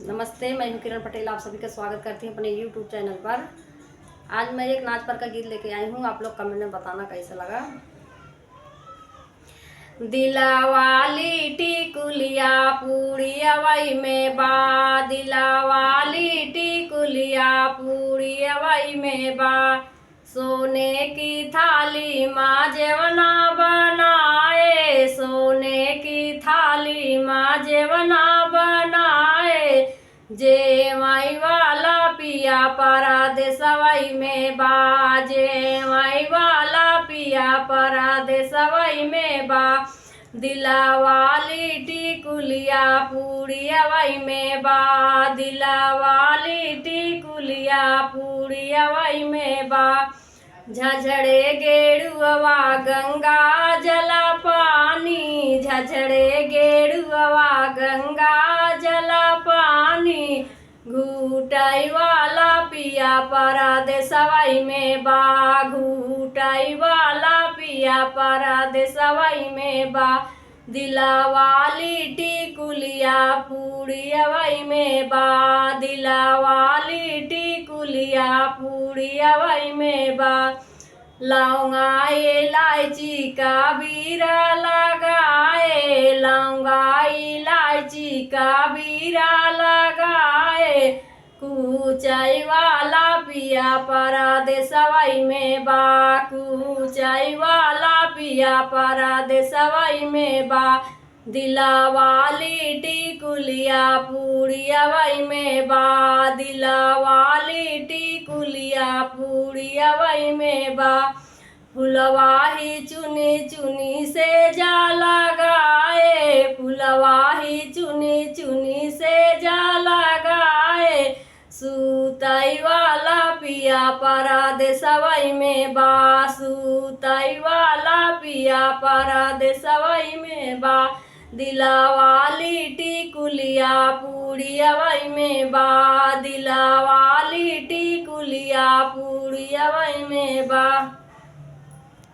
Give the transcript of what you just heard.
नमस्ते, मैं हूं किरण पटेल। आप सभी का स्वागत करती हूं अपने YouTube चैनल पर। आज मैं एक नाच पर का गीत लेके आई हूं। आप लोग कमेंट में बताना कैसा लगा। दिलावाली टिकुलिया पूरी अवई में बा, दिलावाली टिकुलिया पूरी अवई में बा। सोने की थाली माँ जेवना बनाए, सोने की थाली माँ जेवना बनाए। जे माई वाला पिया परदेसवई में बा, जे माई वाला पिया परदेसवई में बा। दिलावाली टिकुलिया पूरी अवई में बा, दिलावाली टिकुलिया पूरी अवई में बा। झझड़े गेरुआ गंगा जला पानी, झझड़े गेरुआ गंगा जला पानी। घूटाई वाला पिया परदेसवई में बा, घूटाई वाला पिया परदेसवई में बा। दिलावाली टिकुलिया पूरी अवई में बा, दिलावाली टिकुलिया पूरी अवई में बा। लौंगा इलायची का बीरा लगाए, लौंगा इलायची का बीरा लगाए। कुचाई वाला पिया परदेसवई में बा, कुचाई वाला पिया परदेसवई में बा। दिलावाली टिकुलिया पूरी अवई में बा, दिलावाली टिकुलिया पूरी अवई में बा। फुलवाही चुनी चुनी से जा लगाए, फुलवाही चुनी चुनी से जा लगाए। सूताई वाला पिया परदेसवई में बा, सूताई वाला पिया परदेसवई में बा। दिलावाली टिकुलिया पूरी अवई में बा, दिलावाली टिकुलिया पूरी अवई में बा।